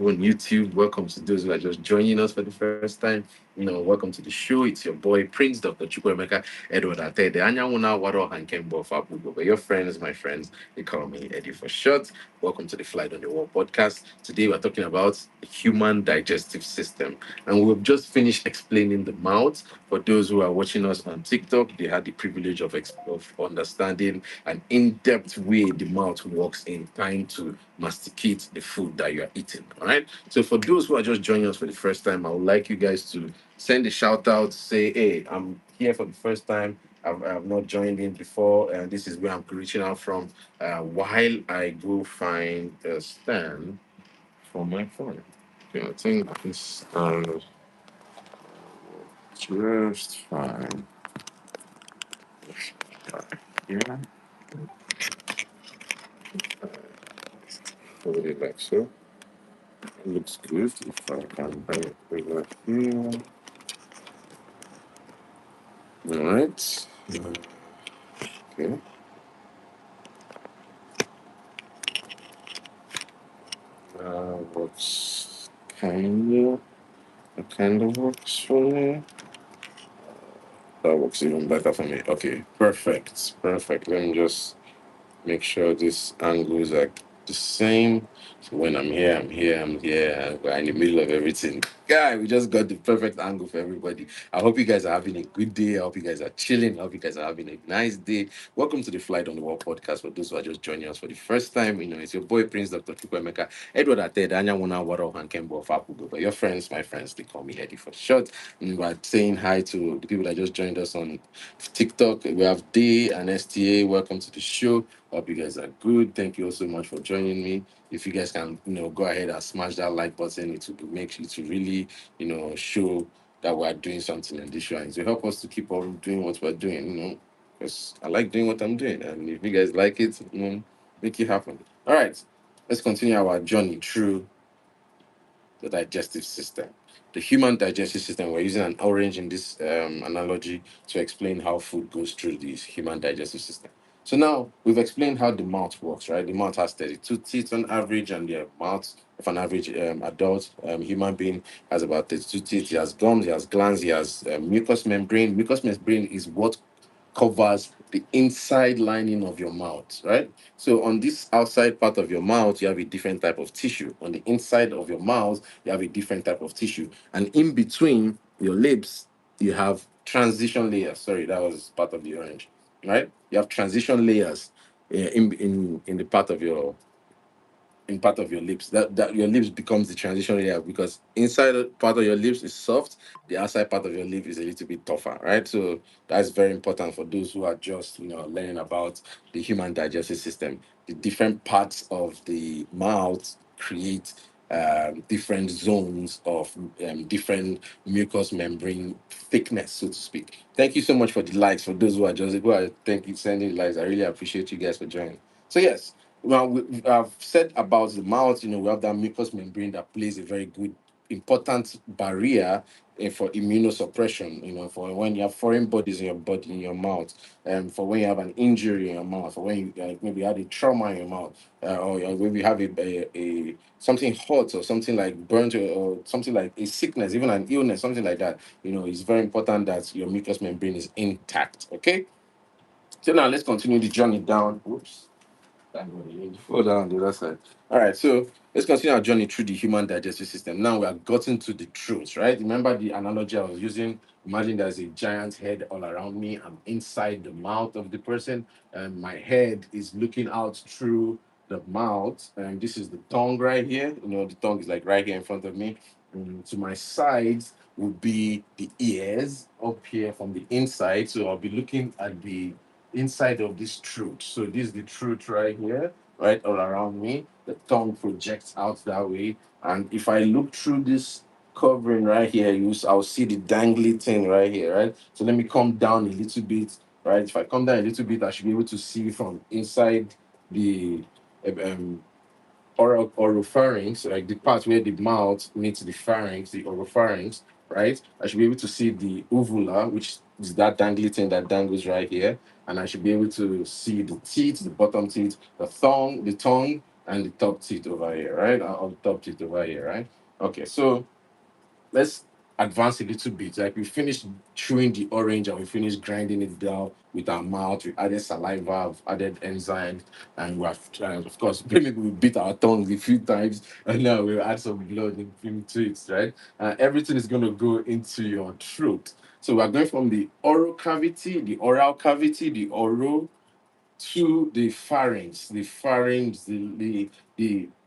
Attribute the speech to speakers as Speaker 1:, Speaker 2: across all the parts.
Speaker 1: people on YouTube. Welcome to those who are just joining us for the first time. Welcome to the show. It's your boy Prince Dr. Chukwemeka Edward Attah-Edeh. Anyawuna Waro Hankembo Fabugo. But your friends, my friends, they call me Eddy for short. Welcome to the Flight on the Wall podcast. Today we're talking about the human digestive system. And we've just finished explaining the mouth. For those who are watching us on TikTok, they had the privilege of understanding an in-depth way the mouth works in trying to masticate the food that you are eating. All right. So for those who are just joining us for the first time, I would like you guys to send a shout out, say, hey, I'm here for the first time. I've not joined in before, and this is where I'm reaching out from. While I go find a stand for my phone. Okay, I think this just fine. Yeah, hold it like so. It looks good. If I can bring it over here. All right. Okay. Works kind of works for me. That works even better for me. Okay, perfect. Perfect. Let me just make sure these angles are the same. So when I'm here, I'm here, I'm here, and we're in the middle of everything. Guy, we just got the perfect angle for everybody. I hope you guys are having a good day. I hope you guys are chilling. I hope you guys are having a nice day. Welcome to the Flight on the Wall podcast. For those who are just joining us for the first time, it's your boy Prince Dr. Chukwemeka Edward Attah-Edeh, Anyawuna Waro Hankembo Fapugo. But your friends, my friends, they call me Eddy for short. And we're saying hi to the people that just joined us on TikTok. We have D and STA. Welcome to the show. Hope you guys are good. Thank you all so much for joining me. If you guys can, go ahead and smash that like button, it will make it to really, show that we're doing something in this show and to help us to keep on doing what we're doing, because I like doing what I'm doing. And if you guys like it, make it happen. All right, let's continue our journey through the digestive system. The human digestive system, we're using an orange in this analogy to explain how food goes through this human digestive system. So now we've explained how the mouth works, right? The mouth has 32 teeth on average, and the mouth of an average adult human being has about 32 teeth. He has gums, he has glands, he has mucous membrane. Mucous membrane is what covers the inside lining of your mouth, right? So on this outside part of your mouth, you have a different type of tissue. On the inside of your mouth, you have a different type of tissue. And in between your lips, you have transition layers. Sorry, that was part of the orange, right? You have transition layers in the part of your lips. That your lips becomes the transition layer because inside part of your lips is soft, the outside part of your lip is a little bit tougher, right? So that's very important for those who are just learning about the human digestive system. The different parts of the mouth create different zones of different mucous membrane thickness, so to speak. Thank you so much for the likes. For those who are thank you sending likes, I really appreciate you guys for joining. So yes, well, I've said about the mouth, we have that mucous membrane that plays a very good, important barrier for immunosuppression, for when you have foreign bodies in your body, in your mouth, and for when you have an injury in your mouth, for when you maybe had a trauma in your mouth, or when you have a something hot or something like burnt or something like a sickness, even an illness, something like that, it's very important that your mucous membrane is intact, okay? So now let's continue the journey down. Oops. Hold on the other side. All right, so let's continue our journey through the human digestive system. Now we have gotten to the throat, right? Remember the analogy I was using? Imagine there's a giant head all around me. I'm inside the mouth of the person, and my head is looking out through the mouth. And this is the tongue right here. The tongue is like right here in front of me. To my sides would be the ears up here from the inside. So I'll be looking at the inside of this throat. So this is the throat right here, right all around me. The tongue projects out that way. And if I look through this covering right here, I'll see the dangly thing right here, right? So let me come down a little bit, right? If I come down a little bit, I should be able to see from inside the um, oropharynx, like the part where the mouth meets the pharynx, the oropharynx, right? I should be able to see the uvula, which is that dangly thing that dangles right here. And I should be able to see the teeth, the bottom teeth, the tongue, and the top teeth over here, right? Or the top teeth over here, right? Okay, so let's advance a little bit. Like we finished chewing the orange and we finished grinding it down with our mouth. We added saliva, we've added enzymes, and we have, of course, maybe we beat our tongues a few times, and now we'll add some blood into it, right? Everything is going to go into your throat. So we're going from the oral cavity, the oral cavity, the oral to the pharynx. The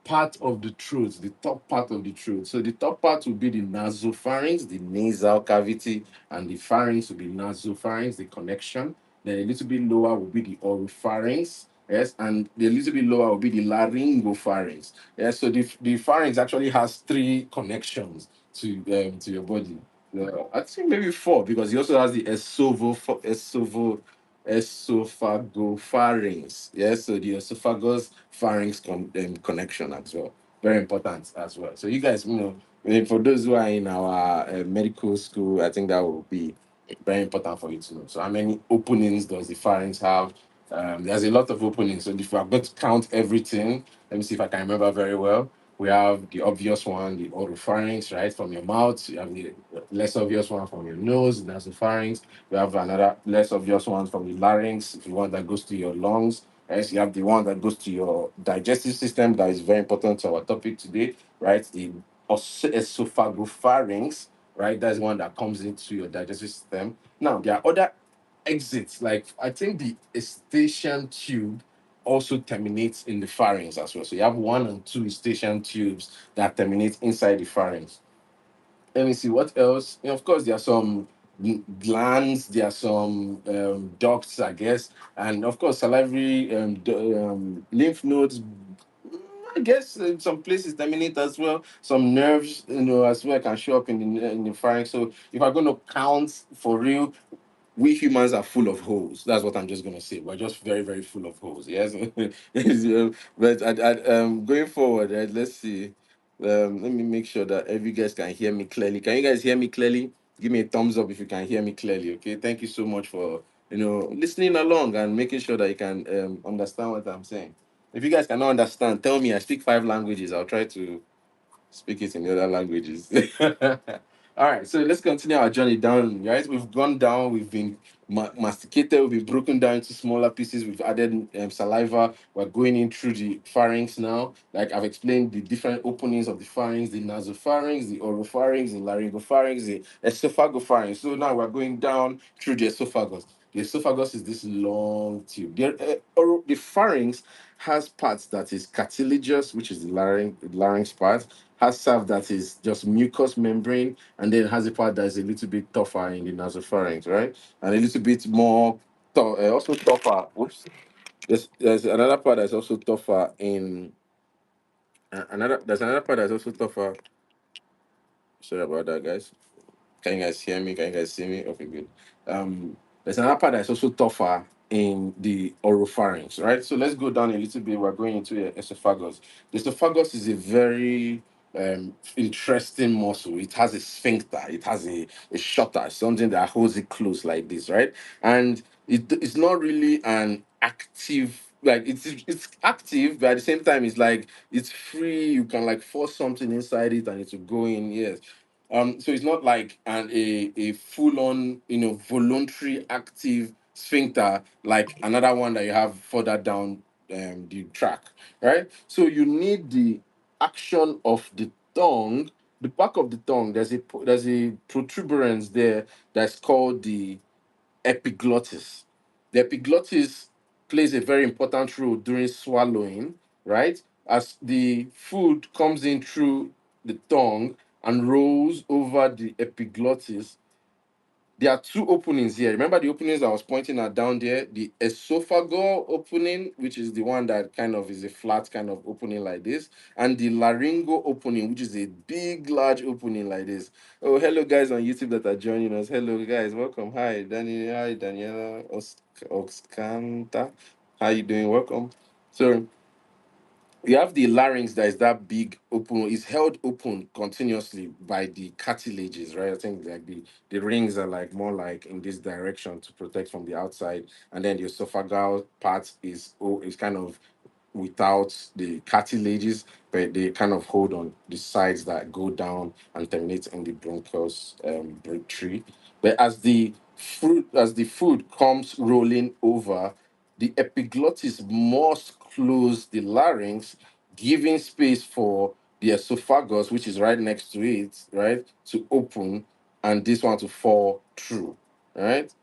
Speaker 1: part of the throat, the top part of the throat. So the top part will be the nasopharynx, the nasal cavity, and the pharynx will be nasopharynx, the connection. Then a little bit lower will be the oropharynx. Yes, and a little bit lower will be the laryngopharynx. Yes, so the pharynx actually has three connections to your body. I think maybe four because it also has the esophagopharynx. Yes, so the esophagus pharynx connection as well. Very important as well. So you guys, I mean, for those who are in our medical school, I think that will be very important for you to know. So how many openings does the pharynx have? There's a lot of openings. So if we are going to count everything, let me see if I can remember very well. We have the obvious one, the oropharynx, right, from your mouth. You have the less obvious one from your nose, that's the pharynx. You have another less obvious one from the larynx, the one that goes to your lungs. Yes, you have the one that goes to your digestive system, that is very important to our topic today, right? The esophagopharynx, right? That's the one that comes into your digestive system. Now, there are other exits, like I think the eustachian tube also terminates in the pharynx as well. So you have one and two eustachian tubes that terminate inside the pharynx. Let me see what else. Of course, there are some glands, there are some ducts, I guess, and of course, salivary lymph nodes. I guess some places terminate as well. Some nerves, as well can show up in the pharynx. So if I'm going to count for real, we humans are full of holes. That's what I'm just gonna say. We're just very, very full of holes. Yes. But going forward, let's see. Let me make sure that every guys can hear me clearly. Can you guys hear me clearly? Give me a thumbs up if you can hear me clearly. Okay. Thank you so much for listening along and making sure that you can understand what I'm saying. If you guys cannot understand, tell me. I speak five languages. I'll try to speak it in the other languages. All right, so let's continue our journey down. Right, we've gone down. We've been masticated. We've been broken down into smaller pieces. We've added saliva. We're going in through the pharynx now. Like I've explained, the different openings of the pharynx: the nasopharynx, the oropharynx, the laryngopharynx, the esophagopharynx. So now we're going down through the esophagus. The esophagus is this long tube. The pharynx has parts that is cartilaginous, which is the larynx part, has stuff that is just mucous membrane, and then has a part that is a little bit tougher in the nasopharynx, right? And a little bit more, also tougher. Whoops. There's another part that's also tougher in there's another part that's also tougher. Sorry about that, guys. Can you guys hear me? Can you guys see me? Okay, good. There's another part that's also tougher in the oropharynx, right? So let's go down a little bit. We're going into the esophagus. The esophagus is a very interesting muscle. It has a sphincter, it has a shutter, something that holds it close like this, right? And it's not really an active, like it's active, but at the same time, it's like it's free. You can like force something inside it and it will go in. Yes, so it's not like a full on, voluntary active sphincter like another one that you have further down the track, right? So you need the action of the tongue, the back of the tongue. There's a protuberance there that's called the epiglottis. The epiglottis plays a very important role during swallowing, right? As the food comes in through the tongue and rolls over the epiglottis, there are two openings here. Remember the openings I was pointing at down there? The esophageal opening, which is the one that kind of is a flat kind of opening like this, and the laryngeal opening, which is a big, large opening like this. Oh, hello guys on YouTube that are joining us. Hello guys, welcome. Hi, Danny. Hi, Daniela Oskanta. How you doing? Welcome. So you have the larynx that is that big open, is held open continuously by the cartilages, right? I think like the rings are like more like in this direction to protect from the outside, and then the esophageal part is kind of without the cartilages, but they kind of hold on the sides that go down and terminate in the bronchus tree. But as the food comes rolling over, the epiglottis must close the larynx, giving space for the esophagus, which is right next to it, right, to open, and this one to fall through, right?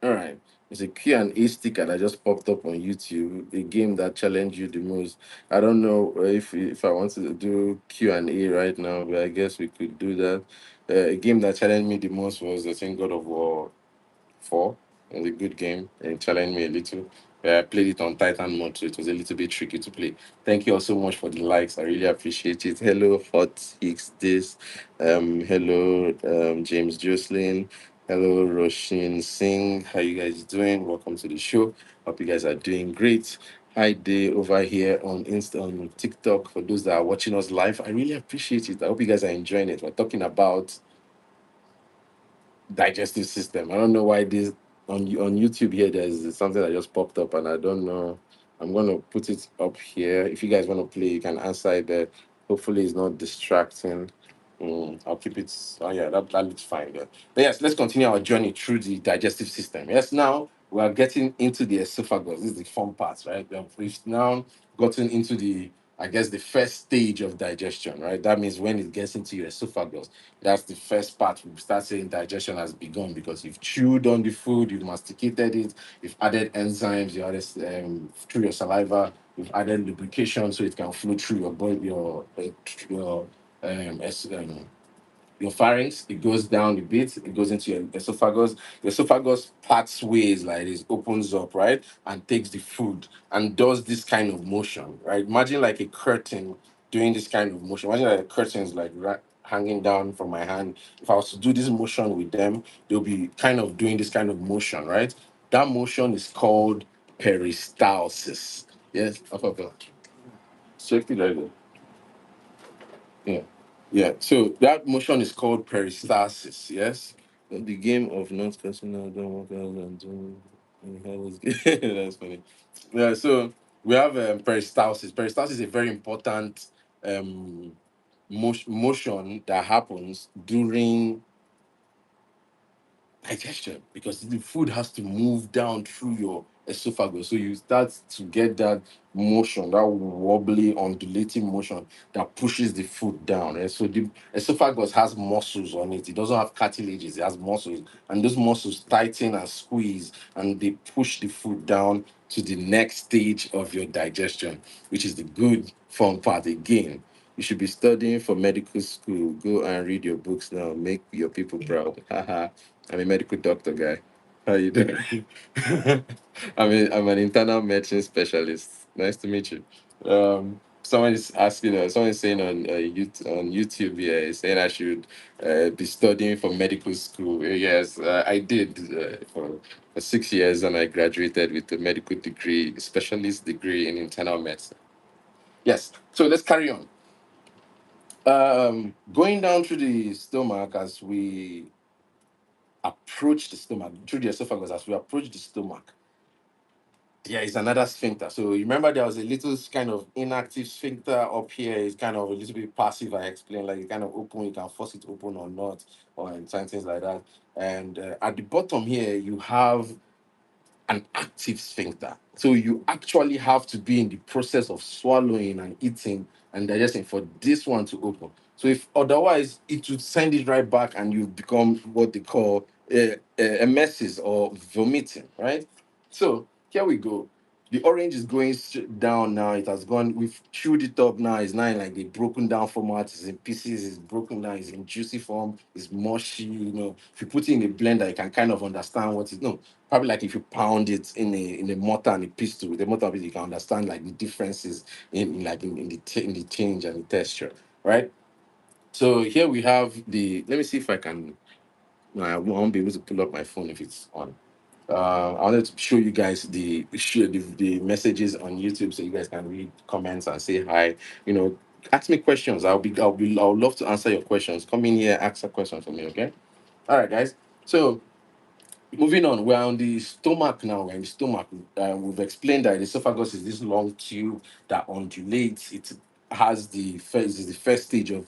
Speaker 1: All right. It's a Q&A sticker that just popped up on YouTube. A game that challenged you the most. I don't know if I wanted to do Q&A right now, but I guess we could do that. A game that challenged me the most was, I think, God of War 4. It was a good game and challenged me a little. I played it on Titan mode, so it was a little bit tricky to play. Thank you all so much for the likes. I really appreciate it. Hello, Hot X this. Hello, James Jocelyn. Hello, Roshin Singh. How you guys doing? Welcome to the show. Hope you guys are doing great. Hi day over here on on TikTok. For those that are watching us live, I really appreciate it. I hope you guys are enjoying it. We're talking about digestive system. I don't know why this on YouTube here there's something that just popped up and I don't know. I'm gonna put it up here. If you guys want to play, you can answer it there. Hopefully it's not distracting. I'll keep it. Oh yeah, that looks fine there. But yes, let's continue our journey through the digestive system. Yes, now we are getting into the esophagus. This is the fun part, right? We've now gotten into the, I guess, the first stage of digestion, right? That means when it gets into your esophagus, that's the first part. We start saying digestion has begun because you've chewed on the food, you've masticated it, you've added enzymes, you added through your saliva, you've added lubrication so it can flow through your body, your your pharynx, it goes down a bit, it goes into your esophagus. The esophagus parts ways like this, opens up, right? And takes the food and does this kind of motion, right? Imagine like a curtain doing this kind of motion. Imagine like a curtain is like hanging down from my hand. If I was to do this motion with them, they'll be kind of doing this kind of motion, right? That motion is called peristalsis. Yes, up. Safety level. Yeah. Yeah. So that motion is called peristalsis. Yes. The game of not personal don't work out and do that's funny. Yeah, so we have peristalsis. Peristalsis is a very important um motion that happens during digestion because the food has to move down through your esophagus. So you start to get that motion, that wobbly, undulating motion that pushes the food down. And so the esophagus has muscles on it. It doesn't have cartilages, it has muscles. And those muscles tighten and squeeze and they push the food down to the next stage of your digestion, which is the good fun part again. You should be studying for medical school. Go and read your books now. Make your people proud. Haha. I'm a medical doctor guy. How you doing? I'm an internal medicine specialist. Nice to meet you. Someone is asking. Someone is saying on YouTube. Yeah, saying I should be studying for medical school. Yes, I did for 6 years, and I graduated with a medical degree, specialist degree in internal medicine. Yes. So let's carry on. Going down through the stomach as we approach the stomach, through the esophagus, as we approach the stomach, there is another sphincter. So you remember there was a little kind of inactive sphincter up here. It's kind of a little bit passive. I explained like you kind of open, you can force it open or not, or and things like that. And at the bottom here, you have an active sphincter. So you actually have to be in the process of swallowing and eating and digesting for this one to open. So if otherwise, it would send it right back and you become what they call emesis or vomiting, right? So here we go. The orange is going straight down now. It has gone. We've chewed it up now. It's now in like the broken down format. It's in pieces. It's broken down. It's in juicy form. It's mushy. You know, if you put it in a blender, you can kind of understand what it. No, probably like if you pound it in a mortar and a pestle with a mortar and pestle, you can understand like the differences in the change and the texture, right? So here we have the. Let me see if I can. No, I won't be able to pull up my phone if it's on. I wanted to show you guys the messages on YouTube so you guys can read comments and say hi. You know, ask me questions. I would love to answer your questions. Come in here, ask a question for me, okay? All right, guys. So Moving on, we're on the stomach now. We're in the stomach. We've explained that the esophagus is this long tube that undulates. It has the first is the first stage of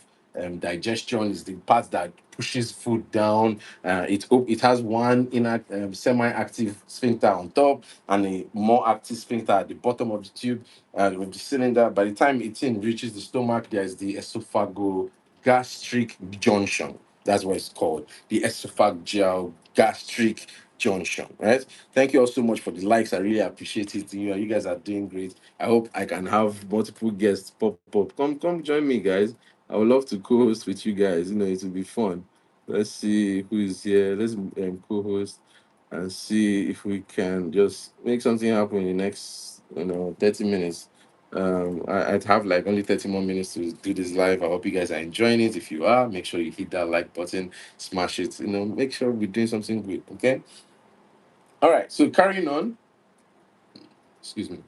Speaker 1: digestion. Is the part that pushes food down. It has one inner semi-active sphincter on top and a more active sphincter at the bottom of the tube with the cylinder. By the time it reaches the stomach, there is the esophagogastric junction. That's what it's called, the esophageal gastric junction, right? Thank you all so much for the likes. I really appreciate it. You guys are doing great. I hope I can have multiple guests pop up. Come join me, guys. I would love to co-host with you guys. It will be fun. Let's see who is here. Let's co-host and see if we can just make something happen in the next 30 minutes. I'd have like only 30 more minutes to do this live. I hope you guys are enjoying it. If you are, make sure you hit that like button, smash it. Make sure we're doing something great. Okay. All right. So carrying on. Excuse me.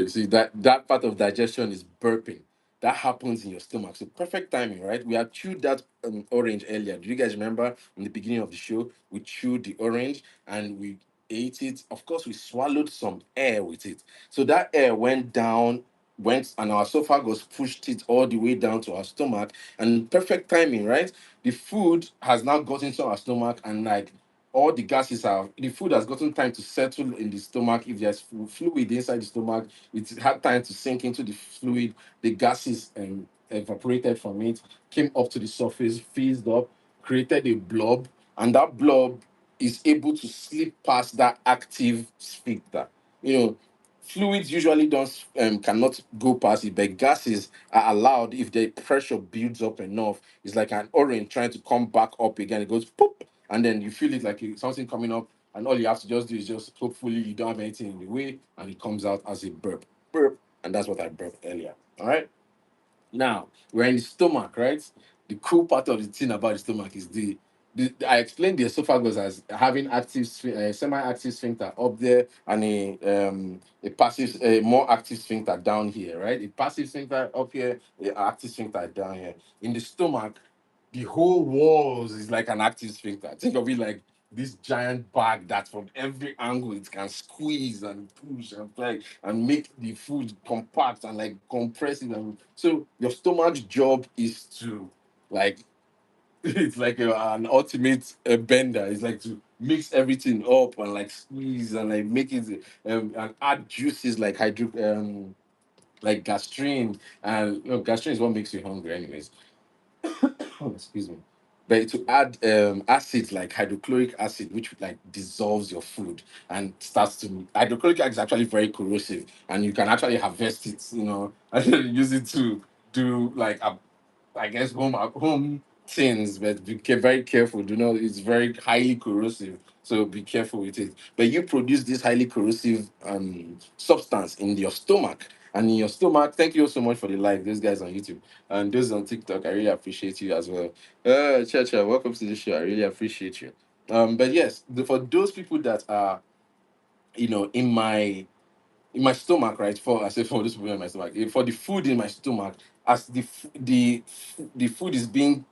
Speaker 1: See that part of digestion is burping. That happens in your stomach. So perfect timing, right? We had chewed that orange earlier. Do you guys remember in the beginning of the show? We chewed the orange and we ate it. Of course, we swallowed some air with it. So that air went down, went and our esophagus pushed it all the way down to our stomach. And perfect timing, right? The food has now got into our stomach and like all the gases are the food has gotten time to settle in the stomach. If there's fluid inside the stomach, it had time to sink into the fluid. The gases evaporated from it, came up to the surface, fizzed up, created a blob, and that blob is able to slip past that active sphincter. You know, fluids usually don't cannot go past it, but gases are allowed if the pressure builds up enough. It's like an orange trying to come back up again. It goes poop, and then you feel it like something coming up, and all you have to just do is just hopefully you don't have anything in the way, and it comes out as a burp, and that's what I burped earlier. All right. Now we're in the stomach, right? The cool part of the thing about the stomach is I explained the esophagus as having semi-active sphincter up there and a passive, a more active sphincter down here, right? A passive sphincter up here, the active sphincter down here. In the stomach, the whole walls is like an active sphincter. Think of it like this giant bag that from every angle it can squeeze and push and like and make the food compact and like compress it. And so your stomach's job is to like it's like an ultimate bender. It's like to mix everything up and like squeeze and like make it and add juices like like gastrin, and gastrin is what makes you hungry anyways. Oh, excuse me. But to add acids like hydrochloric acid, which like dissolves your food and starts to hydrochloric acid is actually very corrosive, and you can actually harvest it, and use it to do like I guess home things, but very careful. Do not it's very highly corrosive, so be careful with it. But you produce this highly corrosive substance in your stomach, and in your stomach. Thank you so much for the like, those guys on YouTube and those on TikTok. I really appreciate you as well. Chacha, welcome to the show. I really appreciate you. But yes, for those people that are in my stomach, right? For I say for this people in my stomach, for the food in my stomach, as the food is being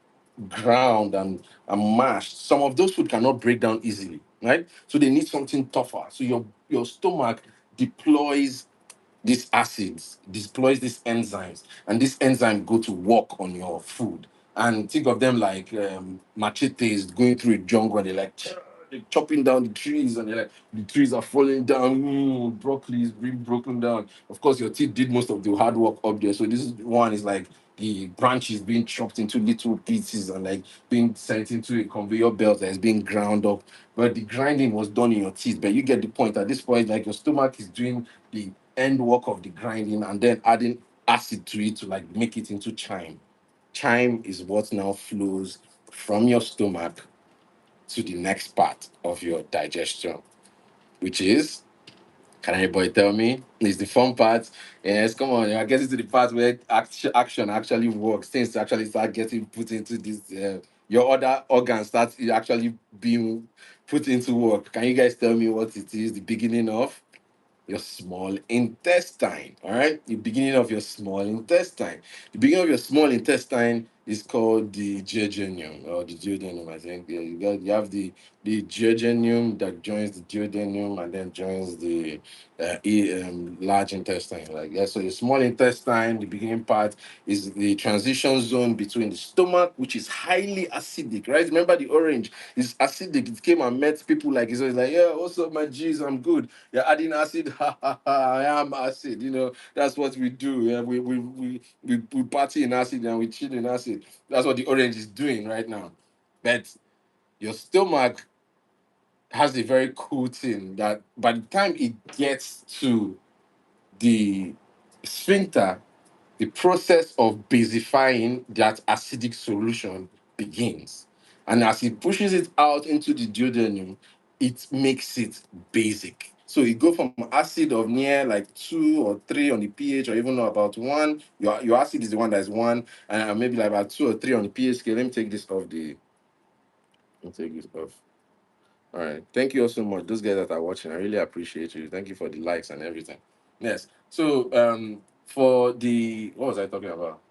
Speaker 1: ground and mashed, some of those food cannot break down easily, right? So they need something tougher. So your stomach deploys these acids, deploys these enzymes, and these enzymes go to work on your food. And think of them like machetes going through a jungle, and they're chopping down the trees, and they're like the trees are falling down. Broccoli is being broken down. Of course, your teeth did most of the hard work up there. So this one is like the branches being chopped into little pieces and like being sent into a conveyor belt that is being ground up. But the grinding was done in your teeth. But you get the point. At this point, like your stomach is doing the end work of the grinding and then adding acid to it to like make it into chime. Chime is what now flows from your stomach to the next part of your digestion, which is, can anybody tell me? Is the fun part. Yes, come on. I guess it's the part where action actually works. Things actually start getting put into this. Your other organs start actually being put into work. Can you guys tell me what it is? The beginning of your small intestine. All right, the beginning of your small intestine. The beginning of your small intestine is called the duodenum or the duodenum. I think you have the duodenum that joins the duodenum and then joins the large intestine. Like yeah, so the small intestine, the beginning part is the transition zone between the stomach, which is highly acidic. Right? Remember the orange is acidic. It came and met people like it's always like yeah, what's up, my G's? I'm good. You're adding acid. Ha ha ha! I am acid. That's what we do. Yeah, we party in acid and we chill in acid. That's what the orange is doing right now. But your stomach has a very cool thing that by the time it gets to the sphincter, the process of basifying that acidic solution begins. And as it pushes it out into the duodenum, it makes it basic. So it go from acid of near like 2 or 3 on the pH, or even about 1. Your acid is the one that is 1, and maybe like about 2 or 3 on the pH scale. Let me take this off the. Let me take this off. All right. Thank you all so much. Those guys that are watching, I really appreciate you. Thank you for the likes and everything. Yes. So for the what was I talking about?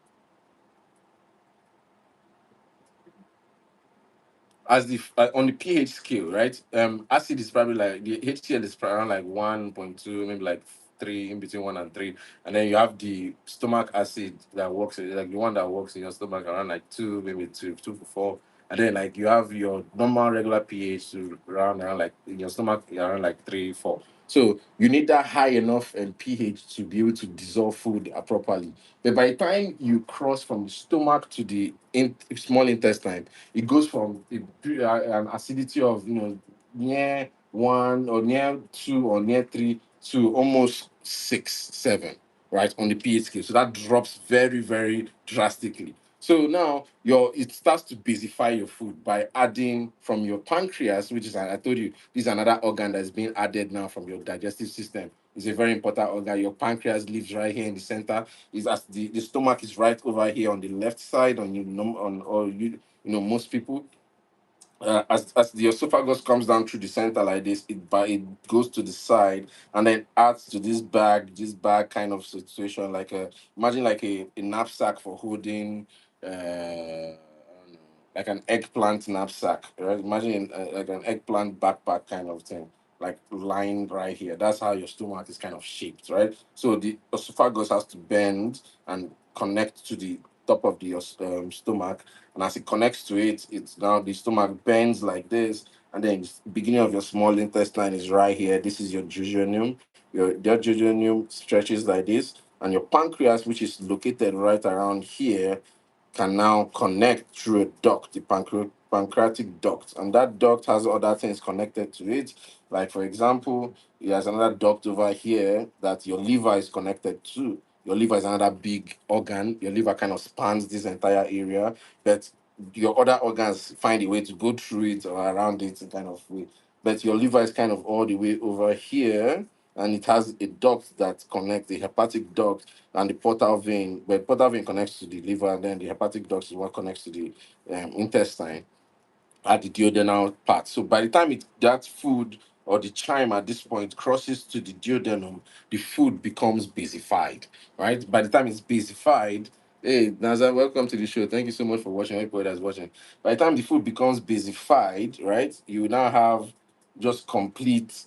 Speaker 1: As the on the pH scale, right? Acid is probably like the HCl is around like 1.2, maybe like 3, in between 1 and 3, and then you have the stomach acid that works like the one that works in your stomach around like 2, maybe 2 to 4, and then like you have your normal regular pH to around like in your stomach around like 3, 4. So you need that high enough pH to be able to dissolve food properly. But by the time you cross from the stomach to the small intestine, it goes from an acidity of near 1 or near 2 or near 3 to almost 6, 7, right, on the pH scale. So that drops very, very drastically. So now it starts to basify your food by adding from your pancreas, which is, I told you, this is another organ that's being added now from your digestive system. It's a very important organ. Your pancreas lives right here in the center. Is as the stomach is right over here on the left side on most people. As the esophagus comes down through the center like this, it goes to the side and then adds to this bag kind of situation, like imagine like a knapsack for holding like an eggplant knapsack, right? Imagine like an eggplant backpack kind of thing, like lined right here. That's how your stomach is kind of shaped, right? So the esophagus has to bend and connect to the top of the stomach, and as it connects to it, it's now the stomach bends like this, and then the beginning of your small intestine is right here. This is your duodenum. Your duodenum stretches like this, and your pancreas, which is located right around here, can now connect through a duct, the pancreatic duct, and that duct has other things connected to it. Like for example, there's another duct over here that your liver is connected to. Your liver is another big organ. Your liver kind of spans this entire area, but your other organs find a way to go through it or around it in kind of way. But your liver is kind of all the way over here, and it has a duct that connects the hepatic duct and the portal vein. But portal vein connects to the liver, and then the hepatic duct is what connects to the intestine at the duodenal part. So by the time that food or the chime at this point crosses to the duodenum, the food becomes basified, right? By the time it's basified, hey, Nazar, welcome to the show. Thank you so much for watching. Everybody that's watching. By the time the food becomes basified, right, you now have just complete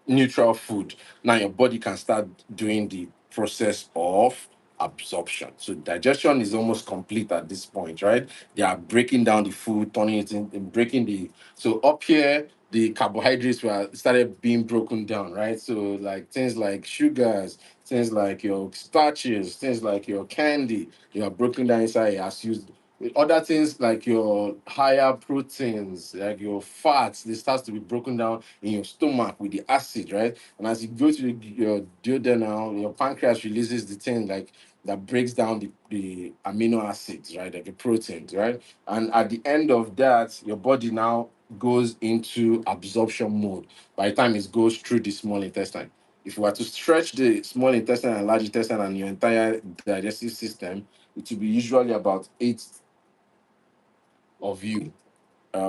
Speaker 1: neutral food. Now your body can start doing the process of absorption. So digestion is almost complete at this point, right? They are breaking down the food, turning it in, breaking the. So up here, the carbohydrates were started being broken down, right? So like things like sugars, things like your starches, things like your candy, they are broken down inside as used. With other things like your higher proteins, like your fats, they start to be broken down in your stomach with the acid, right? And as you go to your duodenum, your pancreas releases the thing like that breaks down the amino acids, right? Like the proteins, right? And at the end of that, your body now goes into absorption mode by the time it goes through the small intestine. If you were to stretch the small intestine and large intestine and your entire digestive system, it will be usually about 8 of you,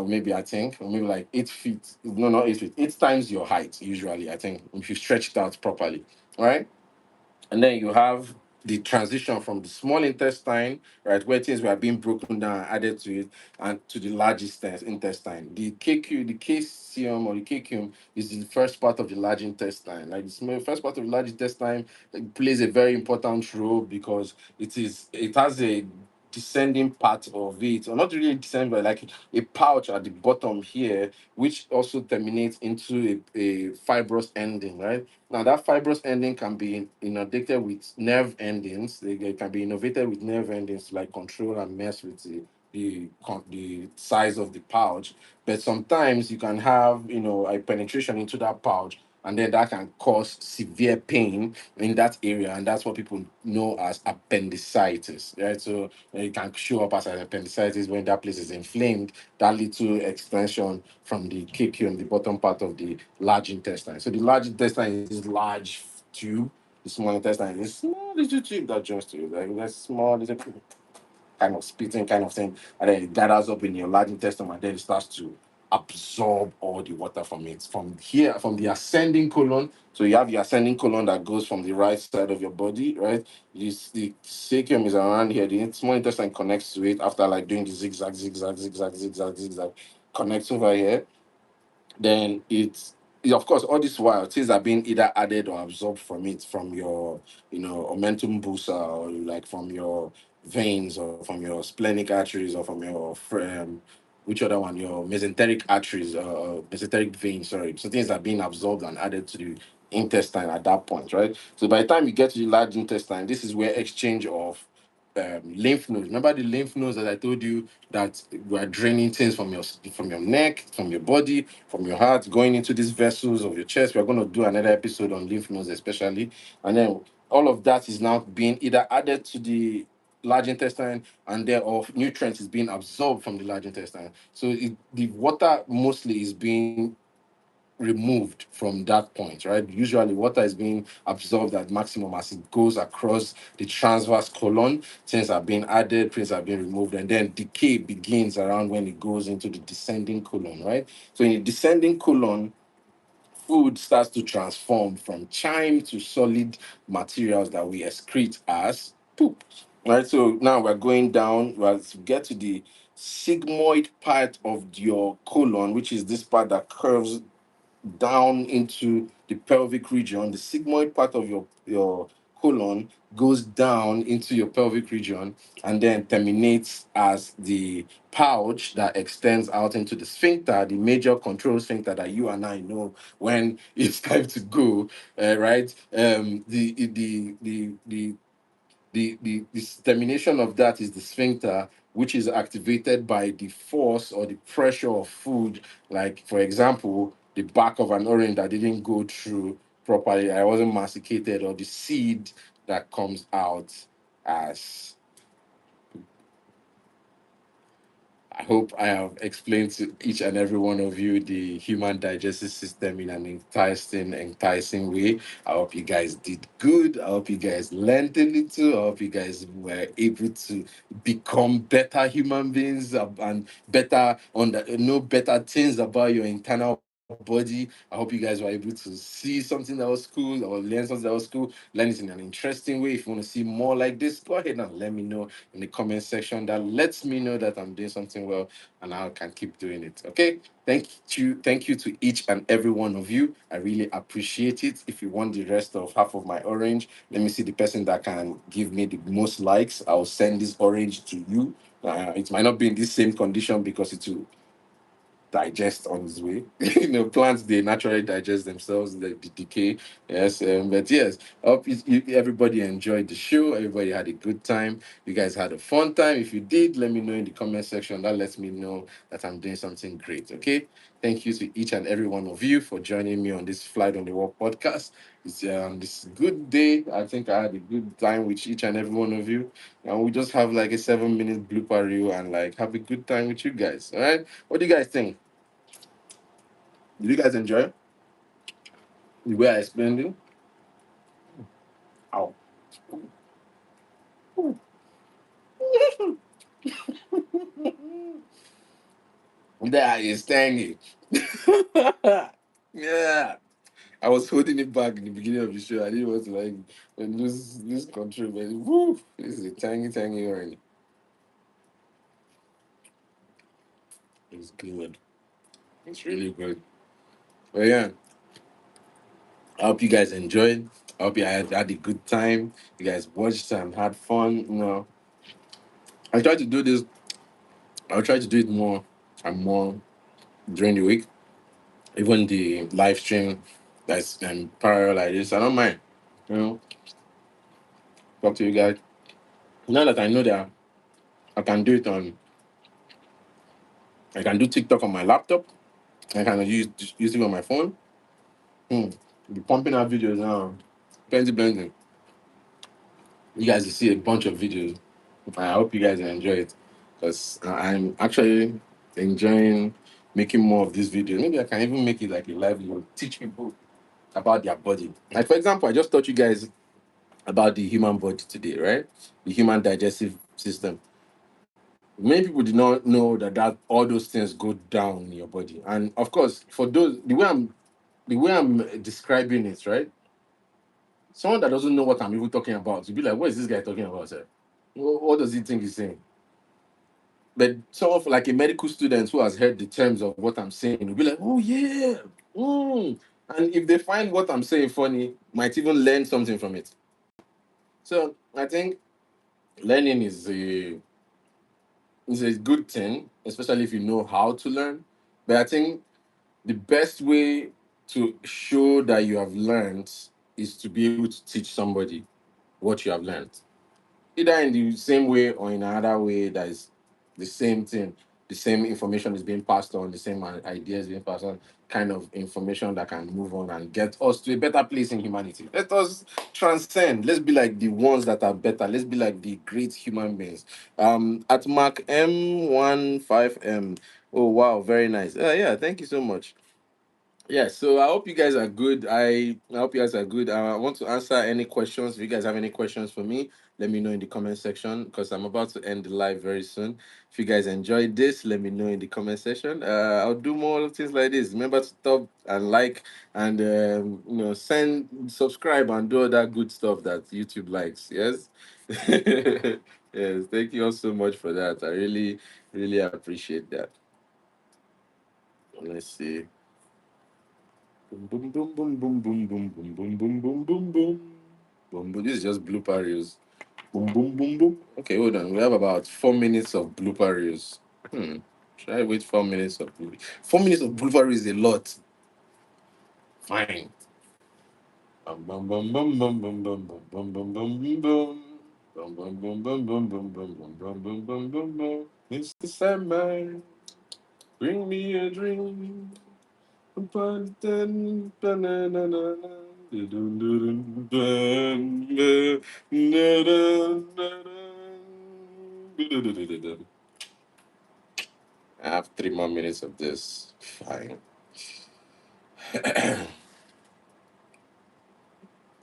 Speaker 1: maybe I think, or maybe like 8 feet. No, not 8 feet. 8 times your height, usually, I think, if you stretch it out properly. All right. And then you have the transition from the small intestine, right, where things were being broken down and added to it, and to the large intestine. The KQ, the caesium or the caecum is the first part of the large intestine. Like the first part of the large intestine plays a very important role because it has a descending part of it, or not really descending, but like a pouch at the bottom here, which also terminates into a fibrous ending, right? Now, that fibrous ending can be inundated with nerve endings. They can be innovated with nerve endings to like control and mess with the size of the pouch. But sometimes you can have, a penetration into that pouch, and then that can cause severe pain in that area, and that's what people know as appendicitis, right? So it can show up as an appendicitis when that place is inflamed. That little extension from the caecum, the bottom part of the large intestine. So the large intestine is this large tube. The small intestine is a small little tube that joins to it, like that small little kind of spitting kind of thing, and then it gathers up in your large intestine, and then it starts to absorb all the water from it. From here, from the ascending colon, so you have the ascending colon that goes from the right side of your body, right? The caecum is around here. The small intestine connects to it after like doing the zigzag, zigzag, zigzag, zigzag, zigzag, connects over here. Then of course, all this while things are being either added or absorbed from it, from your omentum busa, or like from your veins, or from your splenic arteries, or from your which other one, your mesenteric arteries, mesenteric veins, sorry. So things are being absorbed and added to the intestine at that point, right? So by the time you get to the large intestine, this is where exchange of lymph nodes. Remember the lymph nodes that I told you that were draining things from your neck, from your body, from your heart, going into these vessels of your chest. We're going to do another episode on lymph nodes, especially, and then all of that is now being either added to the large intestine, and thereof nutrients is being absorbed from the large intestine. So the water mostly is being removed from that point, right? Usually, water is being absorbed at maximum as it goes across the transverse colon. Things are being added, things are being removed, and then decay begins around when it goes into the descending colon, right? So, in the descending colon, food starts to transform from chyme to solid materials that we excrete as poop, right? So now we're going down, we'll get to the sigmoid part of your colon, which is this part that curves down into the pelvic region. The sigmoid part of your colon goes down into your pelvic region and then terminates as the pouch that extends out into the sphincter, the major control sphincter that you and I know when it's time to go. Right? The termination of that is the sphincter, which is activated by the force or the pressure of food. Like, for example, the back of an orange that didn't go through properly, I wasn't masticated, or the seed that comes out as. I hope I have explained to each and every one of you the human digestive system in an enticing way. I hope you guys did good. I hope you guys learned a little. I hope you guys were able to become better human beings, and know better things about your internal body. I hope you guys were able to see something that was cool, or learn something that was cool, learn it in an interesting way. If you want to see more like this, go ahead and let me know in the comment section. That lets me know that I'm doing something well, and I can keep doing it. Okay. Thank you to each and every one of you. I really appreciate it. If you want the rest of half of my orange, let me see the person that can give me the most likes. I'll send this orange to you. It might not be in this same condition because it will digest on its way. Plants, they naturally digest themselves, the decay. Yes, but yes, I hope everybody enjoyed the show. Everybody had a good time. You guys had a fun time. If you did, let me know in the comment section. That lets me know that I'm doing something great. Okay. Thank you to each and every one of you for joining me on this Flight on the Wall podcast. It's this good day. I think I had a good time with each and every one of you. And we just have like a 7 minute blooper reel and like have a good time with you guys. All right. What do you guys think? Did you guys enjoy the way I explained it? Ow. There is, thank you. Yeah. I was holding it back in the beginning of the show. I didn't want to like lose control, but woo, this is a tiny, tiny orange. It's good. It's really good. But yeah, I hope you guys enjoyed. I hope you had a good time. You guys watched and had fun. I try to do this. I'll try to do it more and more during the week. Even the live stream that's parallel like this. I don't mind. You know, talk to you guys. Now that I know that I can do it on, I can do TikTok on my laptop. I can use it on my phone. Hmm. Be pumping out videos now. Plenty blending. You guys will see a bunch of videos. I hope you guys enjoy it because I'm actually enjoying making more of these videos. Maybe I can even make it like a live video, teach people about their body. Like for example, I just taught you guys about the human body today, right? The human digestive system. Many people did not know that all those things go down in your body. And of course, for those the way I'm describing it, right? Someone that doesn't know what I'm even talking about, you'll be like, what is this guy talking about, sir? What does he think he's saying? But someone like a medical student who has heard the terms of what I'm saying will be like, oh yeah. Mm. And if they find what I'm saying funny, might even learn something from it. So I think learning is a good thing, especially if you know how to learn. But I think the best way to show that you have learned is to be able to teach somebody what you have learned, either in the same way or in another way that is the same thing. The same information is being passed on, the same ideas being passed on, kind of information that can move on and get us to a better place in humanity. Let us transcend. Let's be like the ones that are better. Let's be like the great human beings. At Mark M15M. Oh wow, very nice. Yeah, thank you so much. Yeah, so I hope you guys are good. I hope you guys are good. I want to answer any questions. If you guys have any questions for me, let me know in the comment section because I'm about to end the live very soon. If you guys enjoyed this, let me know in the comment section. I'll do more things like this. Remember to stop and like and send subscribe and do all that good stuff that YouTube likes. Yes. Yes. Thank you all so much for that. I really, really appreciate that. Let's see. Boom, boom, boom, boom, boom, boom, boom, boom, boom, boom, boom, boom, boom. Boom, boom. This is just blooper reels. Boom, boom, boom, boom. Okay, hold on. We have about 4 minutes of blooper reels. Should I wait 4 minutes of blooper? 4 minutes of blooper reels is a lot. Fine. Bum, bum, bum, bum, bum, bum, bum, bum, bum, bum, bum, bum. Bum, bum, bum, bum, bum, bum, bum, bum, bum, bum, bum, bum, bum. Mr. Sandman, bring me a dream. I have 3 more minutes of this. Fine.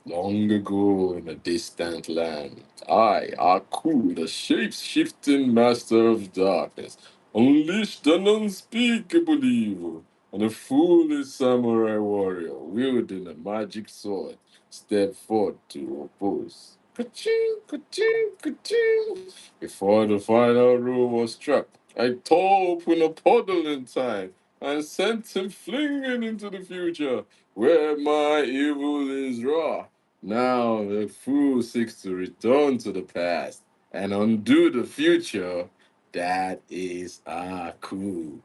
Speaker 1: Long ago in a distant land, I, Aku, the shape-shifting master of darkness, unleashed an unspeakable evil, and a foolish samurai warrior wielding a magic sword stepped forth to oppose. Ka-ching, ka-ching, ka-ching. Before the final row was struck, I tore open a portal in time and sent him flinging into the future, where my evil is raw. Now the fool seeks to return to the past and undo the future. That is cool.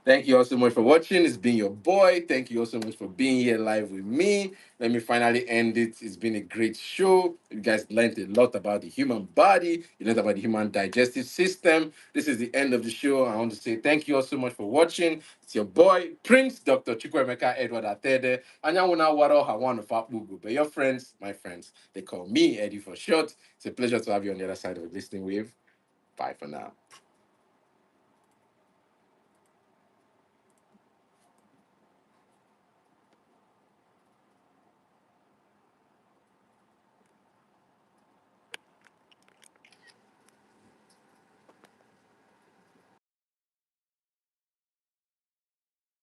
Speaker 1: Thank you all so much for watching. It's been your boy. Thank you all so much for being here live with me. Let me finally end it. It's been a great show. You guys learned a lot about the human body. You learned about the human digestive system. This is the end of the show. I want to say thank you all so much for watching. It's your boy, Prince Dr. Chukwuemeka Edward Attah-Edeh. Anyawuna waro hawan of But your friends, my friends, they call me Eddy4ShoT's. It's a pleasure to have you on the other side of the listening wave. Bye for now.